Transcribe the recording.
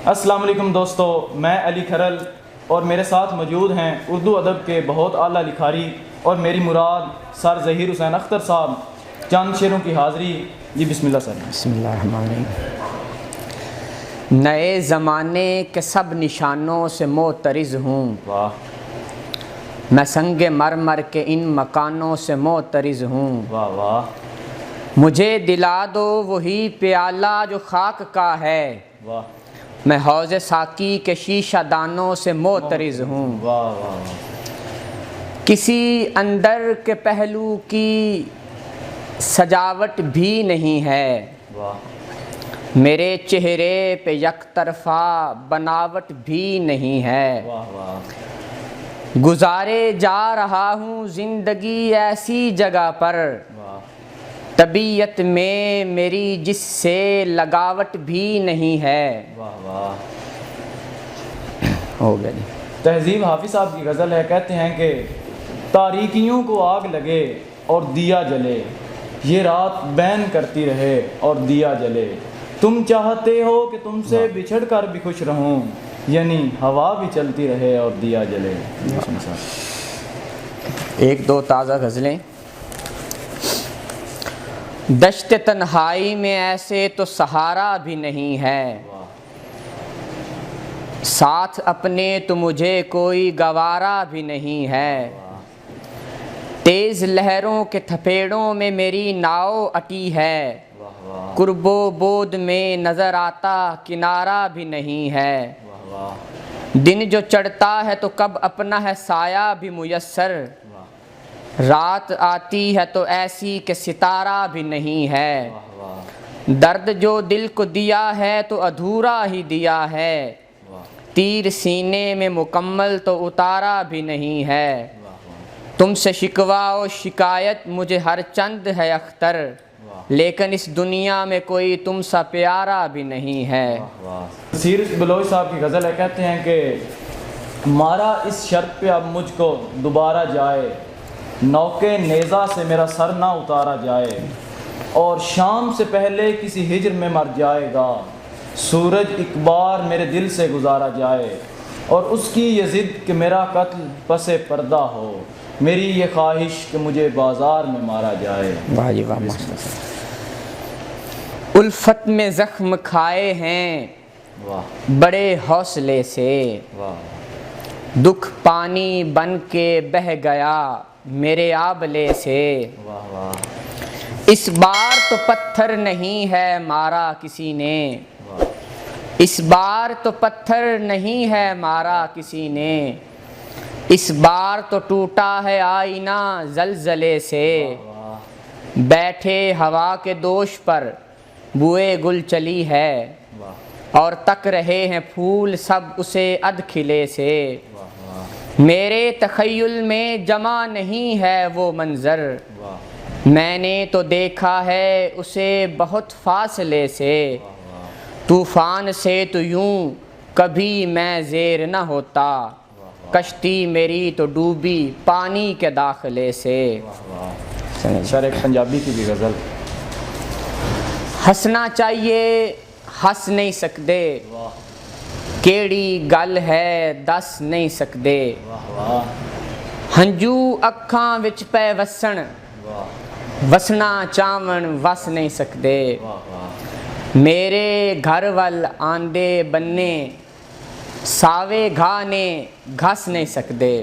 السلام علیکم دوستو، میں علی کھرل اور میرے ساتھ موجود ہیں اردو ادب کے بہت اعلیٰ لکھاری اور میری مراد سر ظہیر حسین اختر صاحب۔ چند شعروں کی حاضری۔ جی بسم اللہ سر۔ بسم اللہ الرحمن الرحیم۔ نئے زمانے کے سب نشانوں سے معترض ہوں، واہ، میں سنگ مرمر کے ان مکانوں سے معترض ہوں۔ واہ واہ، مجھے دلا دو وہی پیالہ جو خاک کا ہے، واہ میں حوض ساقی کے شیشہ دانوں سے معترض ہوں۔ واہ واہ، کسی اندر کے پہلو کی سجاوٹ بھی نہیں ہے، واہ میرے چہرے پہ یک طرفہ بناوٹ بھی نہیں ہے۔ واہ واہ، گزارے جا رہا ہوں زندگی ایسی جگہ پر، واہ طبیعت میں میری جس سے لگاوٹ بھی نہیں ہے۔ واہ واہ۔ ہو گیا جی۔ تہذیب حافظ صاحب کی غزل ہے، کہتے ہیں کہ تاریکیوں کو آگ لگے اور دیا جلے، یہ رات بین کرتی رہے اور دیا جلے، تم چاہتے ہو کہ تم سے بچھڑ کر بھی خوش رہوں، یعنی ہوا بھی چلتی رہے اور دیا جلے۔ ایک دو تازہ غزلیں۔ دشت تنہائی میں ایسے تو سہارا بھی نہیں ہے، ساتھ اپنے تو مجھے کوئی گوارا بھی نہیں ہے، تیز لہروں کے تھپیڑوں میں میری ناؤ اٹی ہے، قرب و بود میں نظر آتا کنارہ بھی نہیں ہے، دن جو چڑھتا ہے تو کب اپنا ہے سایہ بھی میسر، رات آتی ہے تو ایسی کہ ستارہ بھی نہیں ہے، درد جو دل کو دیا ہے تو ادھورا ہی دیا ہے، تیر سینے میں مکمل تو اتارا بھی نہیں ہے، تم سے شکوہ و شکایت مجھے ہر چند ہے اختر، لیکن اس دنیا میں کوئی تم سا پیارا بھی نہیں ہے۔ سیرس بلوچ صاحب کی غزل ہے، کہتے ہیں کہ مارا اس شرط پہ اب مجھ کو دوبارہ جائے، نوکے نیزہ سے میرا سر نہ اتارا جائے، اور شام سے پہلے کسی ہجر میں مر جائے گا، سورج ایک بار میرے دل سے گزارا جائے، اور اس کی یہ ضد کہ میرا قتل پس پردہ ہو، میری یہ خواہش کہ مجھے بازار میں مارا جائے۔ واہ جی واہ، الفت میں زخم کھائے ہیں واہ بڑے حوصلے سے، واہ دکھ پانی بن کے بہہ گیا میرے آبلے سے، واہ واہ، اس بار تو پتھر نہیں ہے مارا کسی نے، اس بار تو پتھر نہیں ہے مارا کسی نے، اس بار تو ٹوٹا ہے آئینہ زلزلے سے، بیٹھے ہوا کے دوش پر بوئے گل چلی ہے، اور تک رہے ہیں پھول سب اسے اد کھلے سے، میرے تخیل میں جمع نہیں ہے وہ منظر، میں نے تو دیکھا ہے اسے بہت فاصلے سے، طوفان سے تو یوں کبھی میں زیر نہ ہوتا، کشتی میری تو ڈوبی پانی کے داخلے سے۔ سر ایک پنجابی کی بھی غزل۔ ہنسنا چاہیے ہنس نہیں سکتے، کیڑی گل ہے دس نہیں سکتے، ہنجو اکھاں وچ پے وسن، وسنا چاون وس نہیں سکتے، میرے گھر ول آندے بننے ساوے گھا نے گھس نہیں سکتے۔